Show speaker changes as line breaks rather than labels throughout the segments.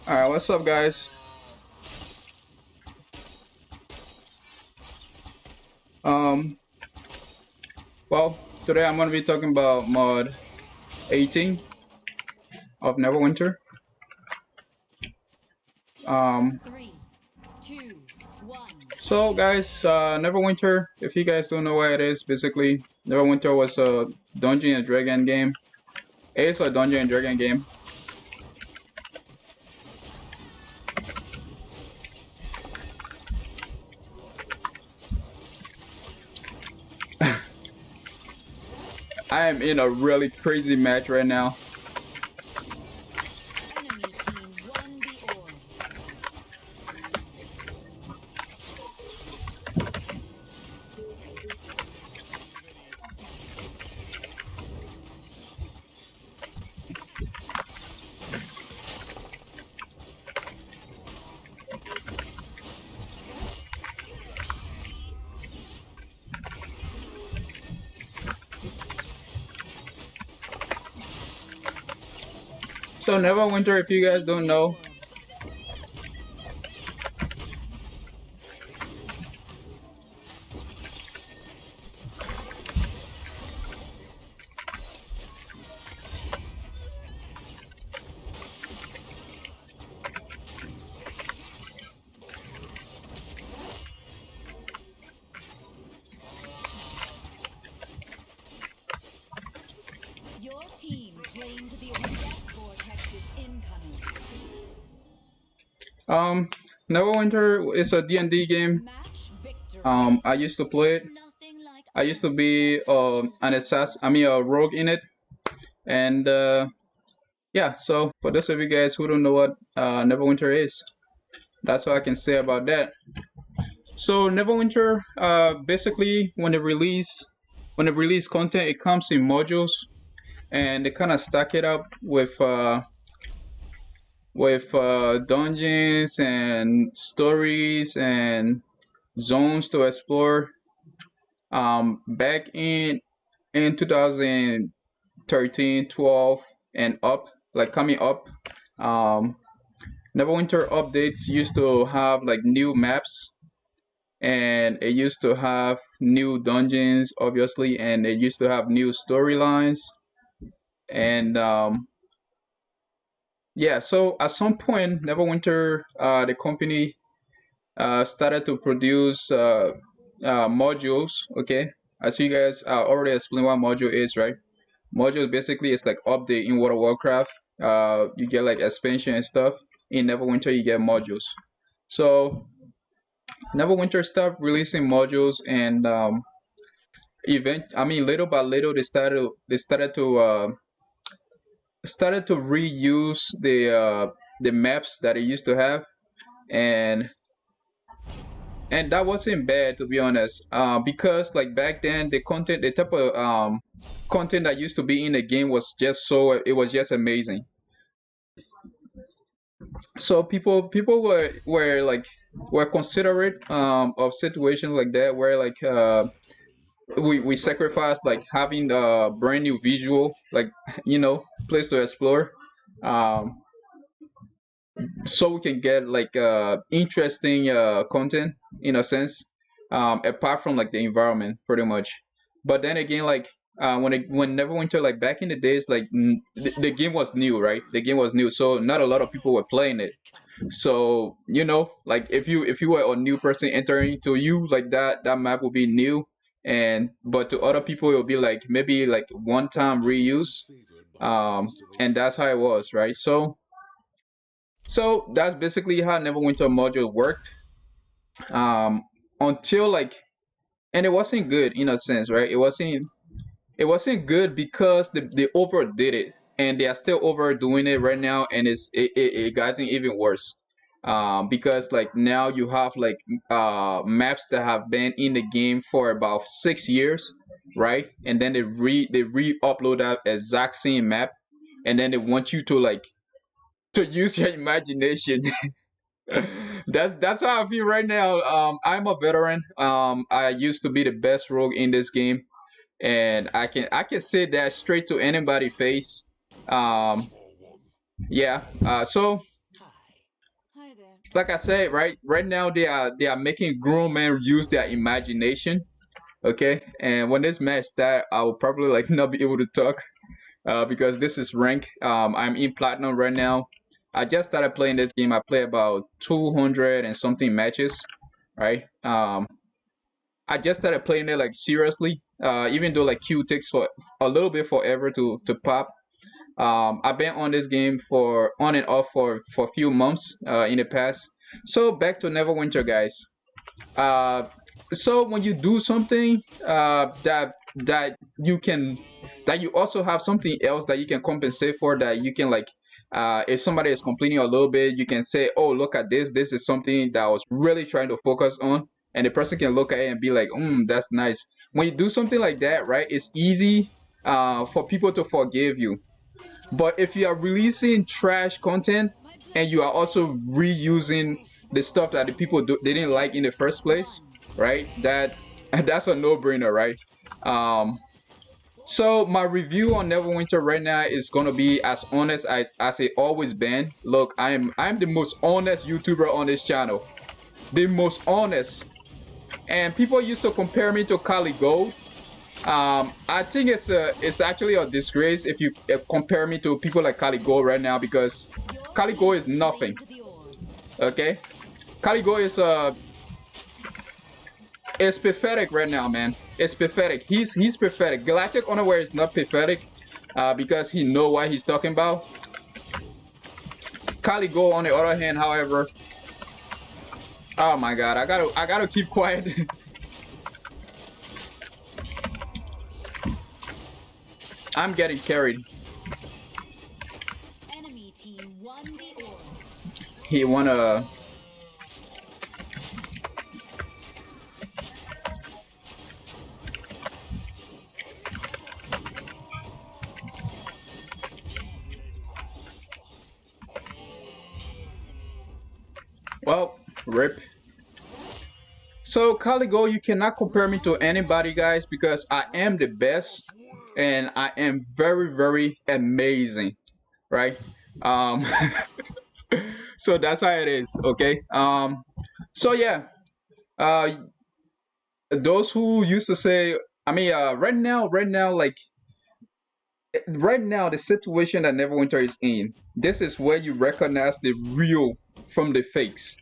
Alright, what's up guys? Um well, today I'm gonna be talking about mod 18 of NeverWinter.
Three, two, one.
So guys, NeverWinter, if you guys don't know what it is, basically NeverWinter was a Dungeon and Dragon game. It's a Dungeon and Dragon game. I am in a really crazy match right now.
Enemy team won the orb.
So NeverWinter, if you guys don't know,
Your team claimed the death vortex is incoming.
um NeverWinter is a D&D game.
Match victory.
I used to play it.
Nothing like
I used to
us
be an assassin, a rogue in it, and yeah. So for those of you guys who don't know what NeverWinter is, that's what I can say about that. So NeverWinter, basically, when they release content, it comes in modules, and they kind of stack it up with dungeons and stories and zones to explore. Back in 2013, 12, and up, like coming up, um, Neverwinter updates used to have like new maps, and it used to have new dungeons, obviously, and it used to have new storylines. And yeah, so at some point, Neverwinter, the company, started to produce modules. Okay, as you guys already explained what module is, right? Module basically is like update in World of Warcraft. You get like expansion and stuff. In Neverwinter, you get modules. So Neverwinter stopped releasing modules, and little by little, they started to reuse the maps that it used to have, and that wasn't bad, to be honest, because like back then the type of content that used to be in the game was just it was just amazing. So people were considerate of situations like that, where like we sacrificed like having a brand new visual, like place to explore, um so we can get like interesting content, in a sense, apart from like the environment, pretty much. But then again, like when Neverwinter, like back in the days, like the game was new, right? The game was new, so not a lot of people were playing it. So like if you were a new person entering, to you, like that map will be new, and but to other people it will be like maybe like one time reuse. And that's how it was, right? So that's basically how Neverwinter module worked, um, until like, and it wasn't good in a sense, right? It wasn't good because they overdid it, and they are still overdoing it right now, and it gotten even worse. Because like now you have like maps that have been in the game for about 6 years, right? And then they re-upload that exact same map, and then they want you to use your imagination. That's how I feel right now. I'm a veteran. I used to be the best rogue in this game, and I can say that straight to anybody face. Um, yeah. So like I said, right now they are making grown men use their imagination. Okay, and when this match start, I will probably like not be able to talk because this is rank. I'm in platinum right now. I just started playing this game. I play about 200 and something matches, right? I just started playing it like seriously. Even though like Q takes for a little bit forever to pop. I've been on this game for on and off for a few months in the past. So back to Neverwinter, guys. Uh, so when you do something that you can that you also have something else that you can compensate for, that you can like if somebody is complaining a little bit, you can say, oh, look at this, this is something that I was really trying to focus on, and the person can look at it and be like, that's nice. When you do something like that, right, it's easy for people to forgive you. But if you are releasing trash content and you are also reusing the stuff that the people they didn't like in the first place, right? That's a no-brainer, right? Um, so my review on Neverwinter right now is gonna be as honest as it always been. Look, I'm the most honest YouTuber on this channel, the most honest. And people used to compare me to Kali Gold. I think it's actually a disgrace if you compare me to people like Caligo right now, because Caligo is nothing. Okay, Caligo is pathetic right now, man. It's pathetic. He's pathetic. Galactic Unaware is not pathetic, because he know what he's talking about. Caligo, on the other hand, however, oh my God, I gotta keep quiet. I'm getting carried.
Enemy team won the orb.
He wanna. Well, rip. So Caligo, you cannot compare me to anybody, guys, because I am the best and I am very, very amazing, right? Um, so that's how it is, okay? So yeah, uh, those who used to say, I mean, right now, the situation that Neverwinter is in, this is where you recognize the real from the fakes,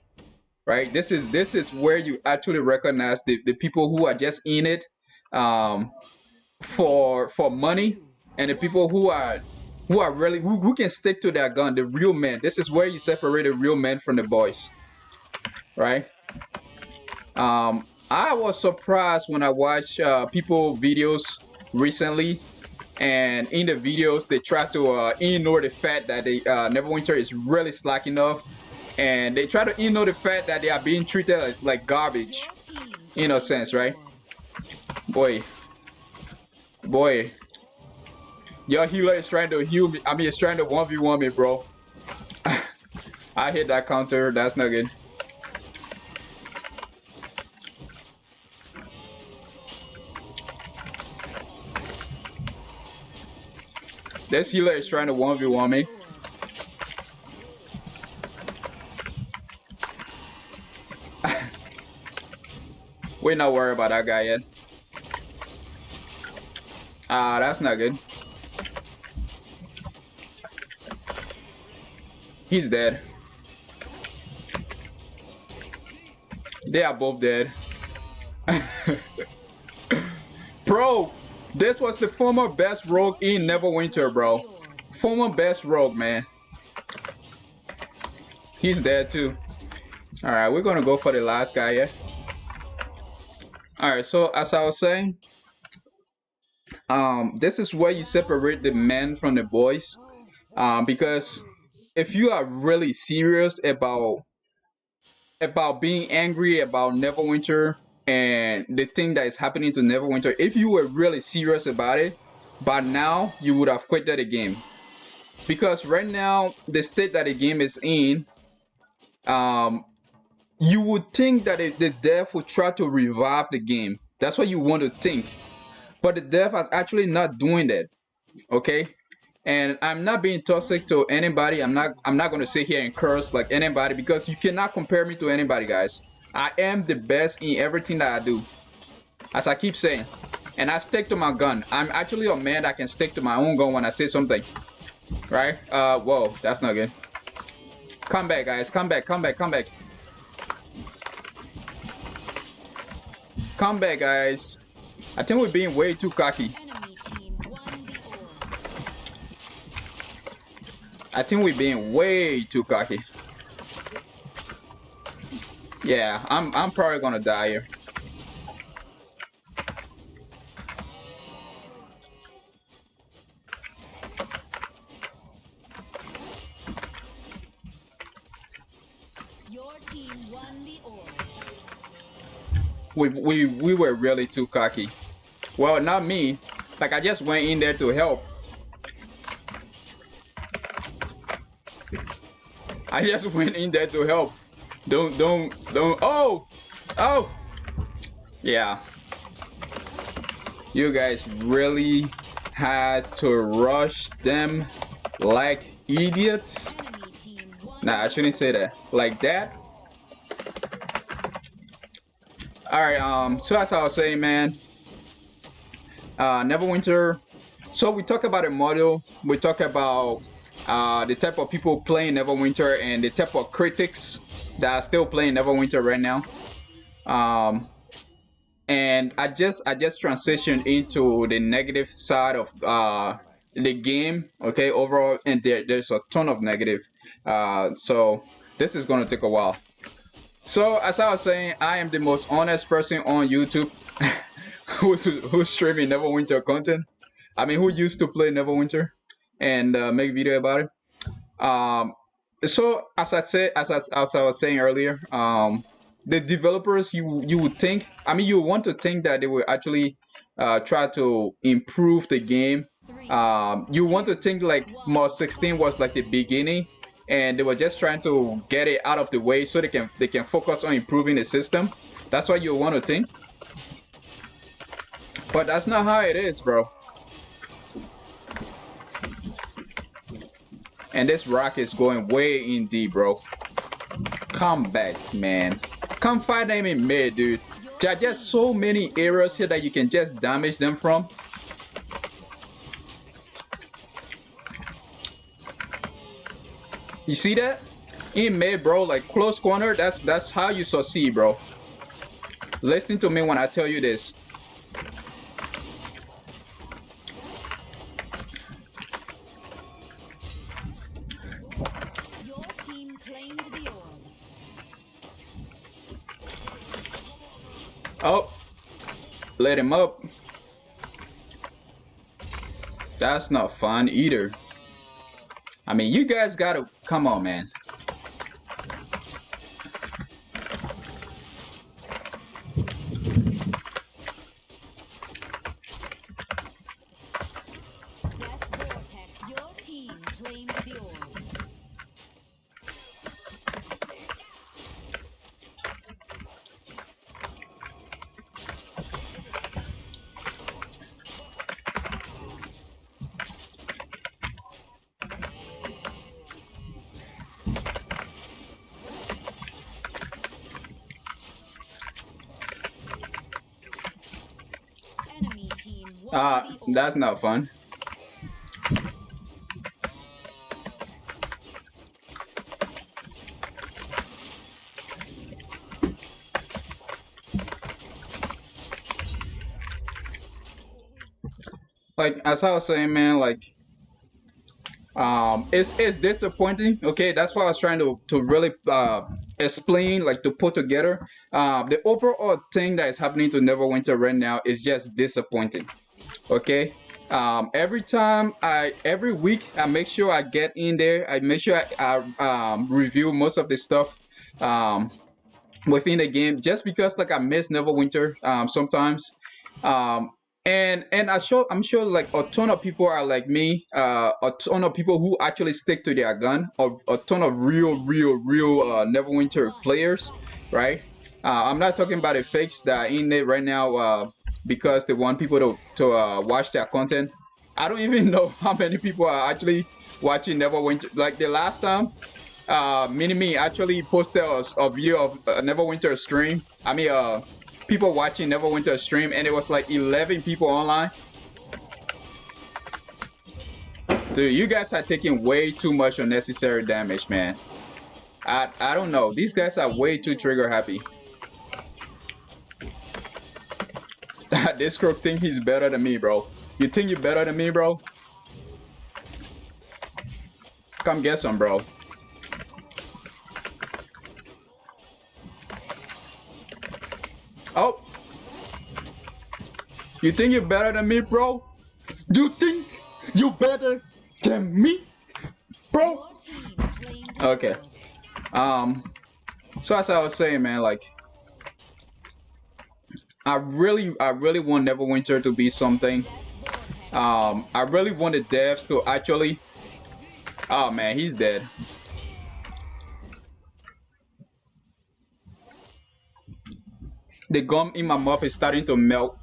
right? This is where you actually recognize the people who are just in it um, for money, and the people who are really who can stick to their gun, the real men. This is where you separate the real men from the boys, right? I was surprised when I watched people videos recently, and in the videos they try to ignore the fact that the Neverwinter is really slacking off, and they try to ignore the fact that they are being treated like garbage, in a sense, right? Boy, boy, your healer is trying to heal me. I mean, it's trying to 1v1 me, bro. I hit that counter. That's not good. This healer is trying to 1v1 me. We're not worried about that guy yet. Ah, that's not good. He's dead. They are both dead. Bro, this was the former best rogue in Neverwinter, bro. Former best rogue, man. He's dead too. Alright, we're gonna go for the last guy, yeah? Alright, so as I was saying, this is where you separate the men from the boys. Because if you are really serious about being angry about Neverwinter and the thing that is happening to Neverwinter, if you were really serious about it, by now you would have quit the game. Because right now, the state that the game is in, you would think that the dev would try to revive the game. That's what you want to think. But the dev is actually not doing that. Okay? And I'm not being toxic to anybody. I'm not gonna sit here and curse like anybody, because you cannot compare me to anybody, guys. I am the best in everything that I do, as I keep saying. And I stick to my gun. I'm actually a man that can stick to my own gun when I say something. Right? Whoa, that's not good. Come back, guys. Come back, come back, come back. Come back, guys. I think we're being way too cocky.
Enemy team won the orb.
I think we're being way too cocky. Yeah, I'm probably gonna die here.
Your team won the orb.
We were really too cocky. Well, not me. Like, I just went in there to help. I just went in there to help. Don't. Oh! Oh! Yeah. You guys really had to rush them like idiots.
Enemy team won.
Nah, I shouldn't say that. Like that. Alright, so as I was saying, man, NeverWinter. So we talk about a model, we talk about the type of people playing NeverWinter and the type of critics that are still playing NeverWinter right now. And I just transitioned into the negative side of the game, okay, overall, and there's a ton of negative. So this is gonna take a while. So as I was saying, I am the most honest person on YouTube who's streaming NeverWinter content. I mean, who used to play NeverWinter and make video about it. So as I said, as I was saying earlier, the developers, you would think, I mean, you want to think that they will actually try to improve the game. You want to think like Mod 16 was like the beginning, and they were just trying to get it out of the way so they can focus on improving the system. That's what you want to think. But that's not how it is, bro. And this rock is going way in deep, bro. Come back, man. Come fight them in mid, dude. There are just so many areas here that you can just damage them from. You see that? In mid, bro, like close corner, that's how you succeed, bro. Listen to me when I tell you this.
Your team claimed the orb.
Oh, let him up. That's not fun either. I mean, you guys gotta come on, man.
Death Vortex. Your team claimed the orb. Enemy team won the orb.
That's not fun. Like, as I was saying, man, like, it's disappointing. Okay, that's what I was trying to really explain, like, to put together. The overall thing that is happening to NeverWinter right now is just disappointing. Okay, every week I make sure I get in there. I make sure I review most of the stuff within the game, just because like I miss NeverWinter sometimes. And I'm sure like a ton of people are like me, a ton of people who actually stick to their gun, a ton of real NeverWinter players, right? I'm not talking about the fakes that are in it right now because they want people to watch their content. I don't even know how many people are actually watching NeverWinter. Like the last time, Mini Me actually posted a video of NeverWinter stream. I mean, people watching NeverWinter stream, and it was like 11 people online. Dude, you guys are taking way too much unnecessary damage, man. I don't know. These guys are way too trigger happy. This crook think he's better than me, bro. You think you're better than me, bro? Come get some, bro. Oh, you think you're better than me, bro? You think you better than me, bro?
Your team claimed the
Okay.
lead.
So as I was saying, man, like I really want NeverWinter to be something.
Death vortex
I really want the devs to actually. Oh man, he's dead. The gum in my mouth is starting to melt.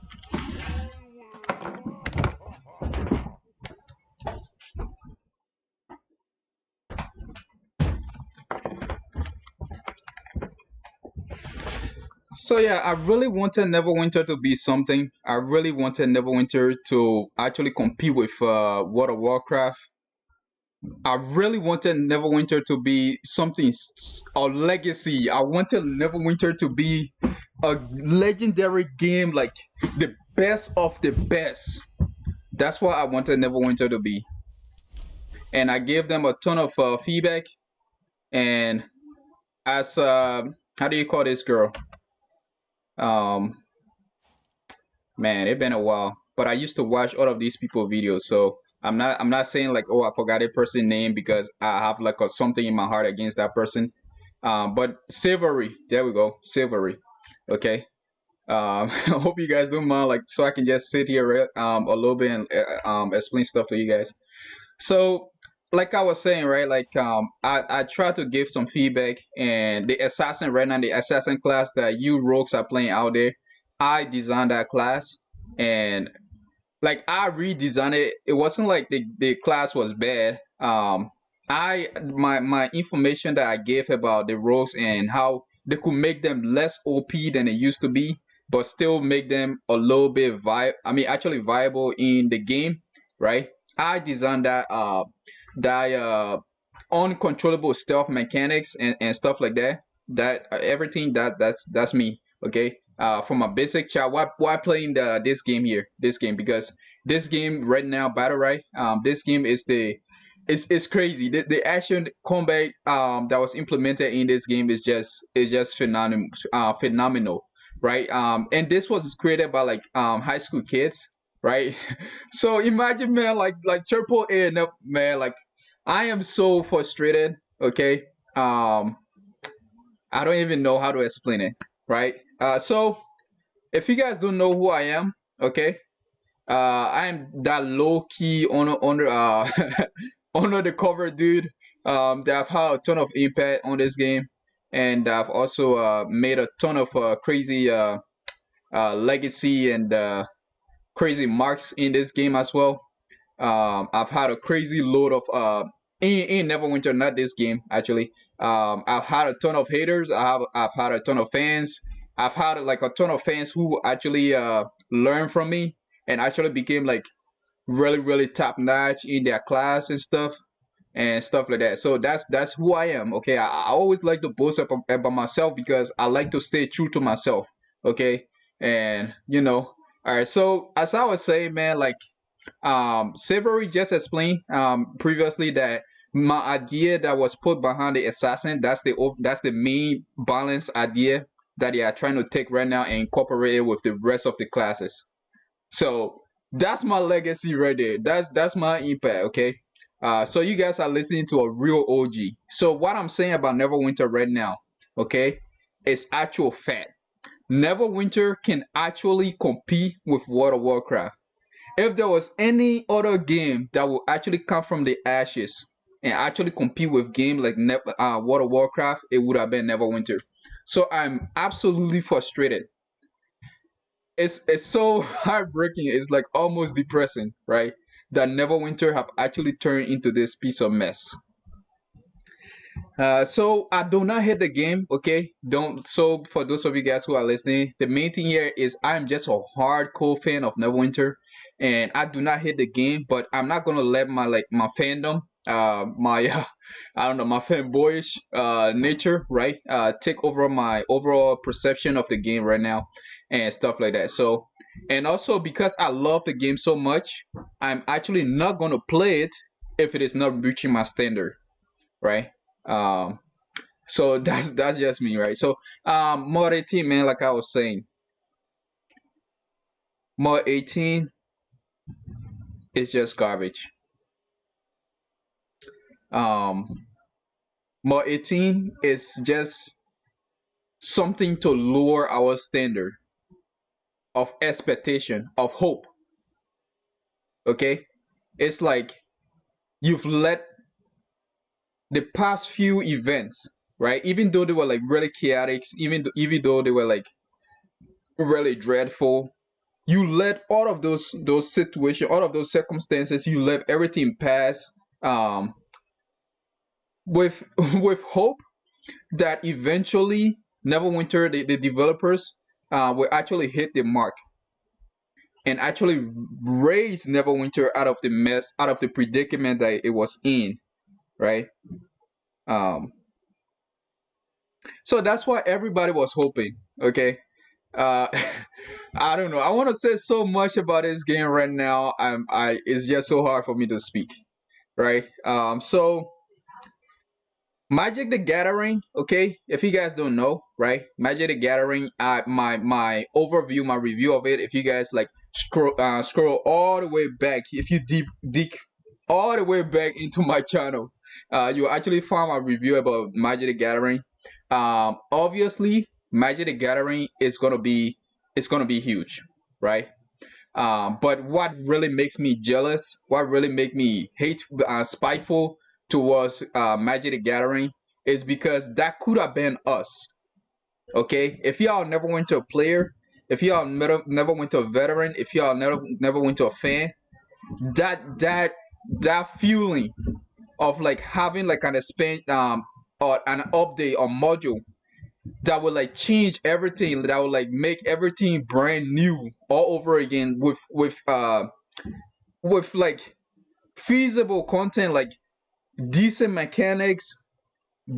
So yeah, I really wanted NeverWinter to be something. I really wanted NeverWinter to actually compete with World of Warcraft. I really wanted NeverWinter to be something, a legacy. I wanted NeverWinter to be a legendary game, like the best of the best. That's what I wanted NeverWinter to be. And I gave them a ton of feedback. And as how do you call this girl? Um, Man, it's been a while. But I used to watch all of these people videos, so I'm not saying like, oh, I forgot a person name because I have like a something in my heart against that person. But Savory, there we go, Savory. Okay. I hope you guys don't mind, like, so I can just sit here a little bit and explain stuff to you guys. So, like I was saying, right? Like, I try to give some feedback, and the assassin right now, the assassin class that you rogues are playing out there, I designed that class, and like I redesigned it. It wasn't like the class was bad. My information that I gave about the rogues and how they could make them less OP than it used to be, but still make them a little bit actually viable in the game, right? I designed that uncontrollable stealth mechanics and stuff like that. That everything that's me. Okay. For my basic child, why playing this game here? This game because this game right now, Battle Right. This game is it's crazy. The action combat that was implemented in this game is just phenomenal. Phenomenal, right? And this was created by like high school kids, right? So imagine, man, like triple A, and man, like I am so frustrated. Okay, I don't even know how to explain it, right? So if you guys don't know who I am, okay, I am that low key on under the cover dude. That have had a ton of impact on this game, and I've also made a ton of crazy legacy and crazy marks in this game as well. I've had a crazy load of in Neverwinter, not this game actually. I've had a ton of haters. I've had a ton of fans. I've had like a ton of fans who actually learned from me and actually became like really top notch in their class and stuff like that. So that's who I am. Okay, I always like to boast about myself because I like to stay true to myself. Okay, and all right. So as I was saying, man, like Savory just explained previously that my idea that was put behind the assassin, that's the main balance idea that they are trying to take right now and incorporate it with the rest of the classes. So that's my legacy right there. That's my impact. Okay. So you guys are listening to a real OG. So what I'm saying about Neverwinter right now, okay, is actual fact. Neverwinter can actually compete with World of Warcraft. If there was any other game that would actually come from the ashes and actually compete with games like World of Warcraft, it would have been Neverwinter. So I'm absolutely frustrated. It's so heartbreaking. It's like almost depressing, right? that NeverWinter have actually turned into this piece of mess. So I do not hate the game, okay? Don't. So for those of you guys who are listening, the main thing here is I'm just a hardcore fan of NeverWinter, and I do not hate the game, but I'm not gonna let my fandom, my I don't know, my fanboyish nature, right, take over my overall perception of the game right now, and stuff like that. So, and also because I love the game so much, I'm actually not gonna play it if it is not reaching my standard, right? Um, so that's just me, right? So mod 18, man, like I was saying, mod 18 is just garbage. Um, mod 18 is just something to lower our standard of expectation, of hope. Okay? It's like you've let the past few events, right? Even though they were like really chaotic, even though they were like really dreadful, you let all of those situations, all of those circumstances, you let everything pass, um, with with hope that eventually Neverwinter, the developers, will actually hit the mark and actually raise Neverwinter out of the mess, out of the predicament that it was in, right? Um, so that's why everybody was hoping. Okay, uh, I don't know. I want to say so much about this game right now. It's just so hard for me to speak, right? So Magic the Gathering, okay? If you guys don't know, right? Magic the Gathering, my overview, my review of it. If you guys like scroll all the way back, if you deep dig all the way back into my channel, you actually find my review about Magic the Gathering. Obviously, Magic the Gathering is gonna be huge, right? But what really makes me jealous, what really make me spiteful towards Magic the Gathering is because that could have been us. Okay, if y'all never went to a player, if y'all never went to a veteran, if y'all never went to a fan, that feeling of like having like an or an update or module that would like change everything, that would like make everything brand new all over again with like feasible content, like decent mechanics,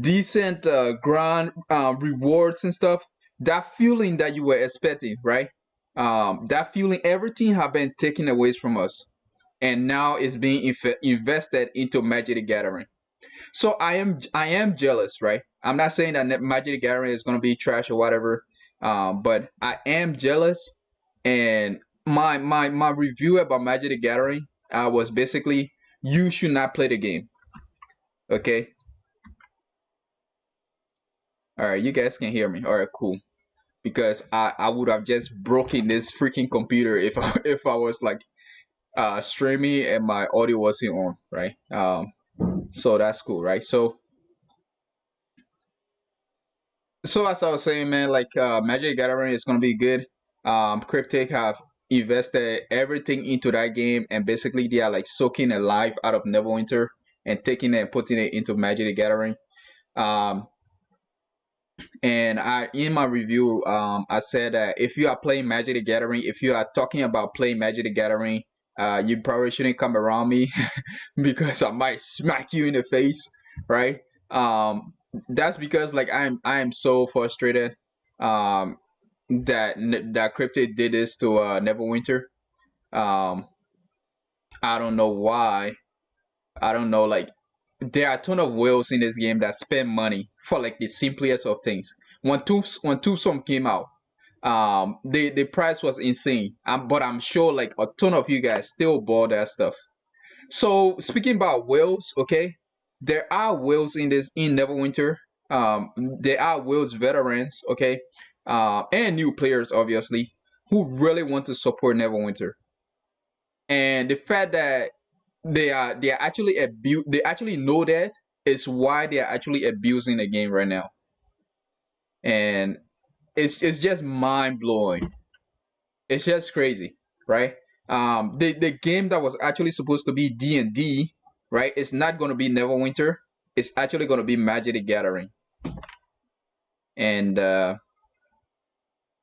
decent grand rewards and stuff. That feeling that you were expecting, right? That feeling, everything have been taken away from us, and now it's being invested into Magic the Gathering. So I am jealous, right? I'm not saying that Magic the Gathering is gonna be trash or whatever, but I am jealous. And my review about Magic the Gathering was basically you should not play the game. Okay, all right, you guys can hear me. All right, cool. Because I would have just broken this freaking computer if if I was like streaming and my audio wasn't on, right? So that's cool, right? So as I was saying, man, like Magic the Gathering is gonna be good. Cryptic have invested everything into that game, and basically they are like soaking a life out of Neverwinter and taking it and putting it into Magic the Gathering. Um, and I in my review, I said that if you are playing Magic the Gathering, if you are talking about playing Magic the Gathering, you probably shouldn't come around me because I might smack you in the face, right? That's because like I'm so frustrated um that Cryptid did this to Neverwinter. Um, I don't know why. I don't know, like there are a ton of whales in this game that spend money for like the simplest of things. When Tucson came out, the price was insane. But I'm sure like a ton of you guys still bought that stuff. So speaking about whales, okay, there are whales in Neverwinter. There are whales veterans, okay, and new players obviously who really want to support Neverwinter. And the fact that they are actually they actually know that is why they are actually abusing the game right now, and it's just mind blowing. It's just crazy, right? The game that was actually supposed to be D&D, right? It's not going to be NeverWinter. It's actually going to be Magic the Gathering, and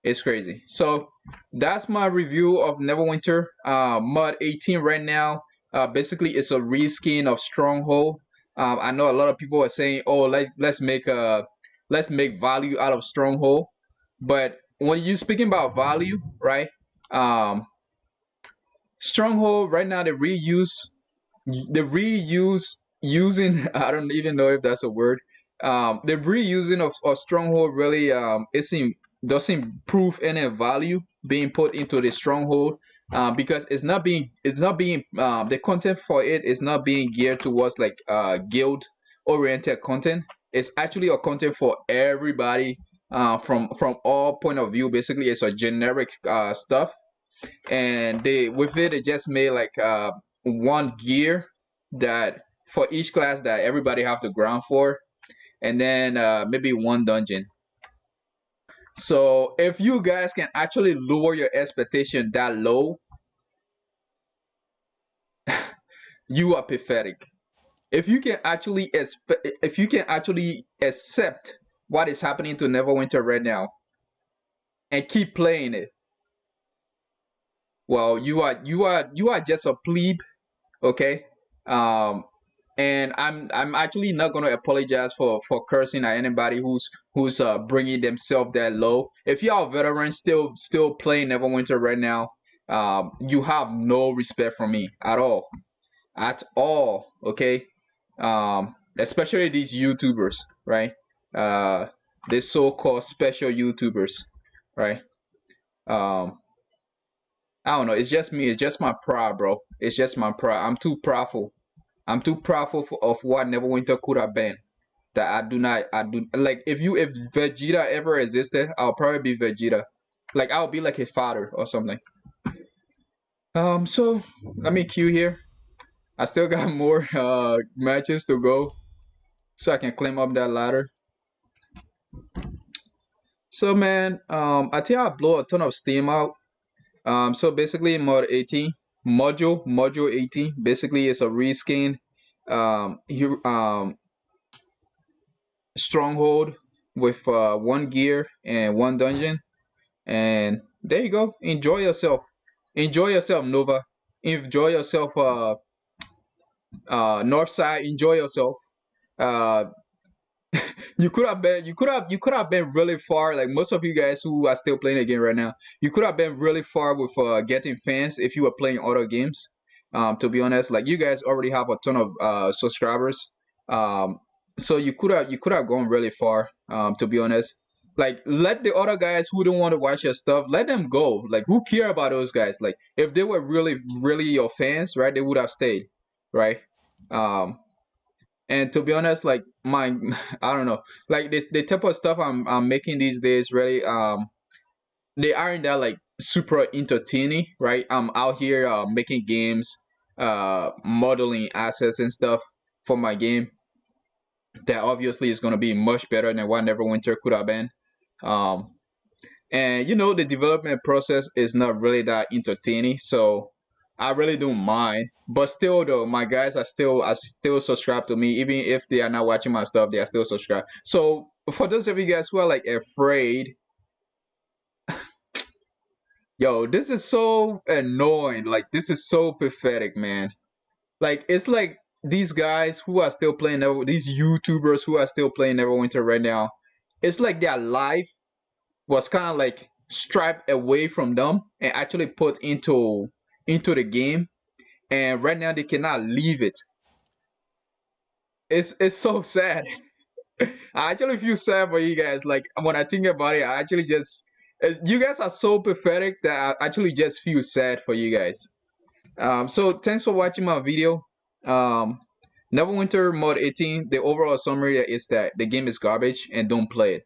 it's crazy. So that's my review of NeverWinter. Mod 18 right now. Basically, it's a reskin of Stronghold. I know a lot of people are saying, "Oh, let's make value out of Stronghold," but when you're speaking about value, right? Um, Stronghold right now the reuse using I don't even know if that's a word. The reusing of Stronghold really it doesn't prove any value being put into the Stronghold, because it's not being the content for it is not being geared towards like guild oriented content. It's actually a content for everybody, from all point of view. Basically, it's a generic stuff, and they just made like one gear that for each class that everybody have to grind for, and then maybe one dungeon. So if you guys can actually lower your expectation that low, you are pathetic. If you can actually accept what is happening to Neverwinter right now and keep playing it, well, you are just a plebe, okay? Um, and I'm actually not gonna apologize for cursing at anybody who's bringing themselves that low. If you are a veteran still playing Neverwinter right now, you have no respect for me at all. Okay, especially these YouTubers, right? Uh, these so-called special YouTubers, right? Um, I don't know. It's just me. It's just my pride, bro. It's just my pride. I'm too proudful of what Neverwinter could have been. That I do like if Vegeta ever existed, I'll probably be Vegeta. Like I'll be like his father or something. So let me queue here. I still got more matches to go, so I can climb up that ladder. So man, I think I blow a ton of steam out. So basically mod 18, module 18, basically it's a reskin here stronghold with one gear and one dungeon, and there you go. Enjoy yourself, Nova. Enjoy yourself, Northside. Enjoy yourself. uh you could have been really far, like most of you guys who are still playing the game right now. You could have been really far with getting fans if you were playing other games. To be honest, like you guys already have a ton of subscribers. So you could have gone really far, to be honest. Like let the other guys who don't want to watch your stuff, let them go. Like who care about those guys? Like if they were really really your fans, right, they would have stayed, right? um and to be honest, like my I don't know, like this the type of stuff I'm making these days really, they aren't that like super entertaining, right? I'm out here making games, modeling assets and stuff for my game that obviously is going to be much better than what Neverwinter could have been. um and the development process is not really that entertaining, so I really don't mind. But still though, my guys are still subscribed to me. Even if they are not watching my stuff, they are still subscribed. So for those of you guys who are like afraid, yo, this is so annoying. Like this is so pathetic, man. Like it's like these guys who are still playing these YouTubers who are still playing Neverwinter right now, it's like their life was kind of like stripped away from them and actually put into the game, and right now they cannot leave it. It's so sad. I actually feel sad for you guys. Like when I think about it, I actually just you guys are so pathetic that I actually just feel sad for you guys. So thanks for watching my video. Um, Neverwinter mod 18. The overall summary is that the game is garbage and don't play it.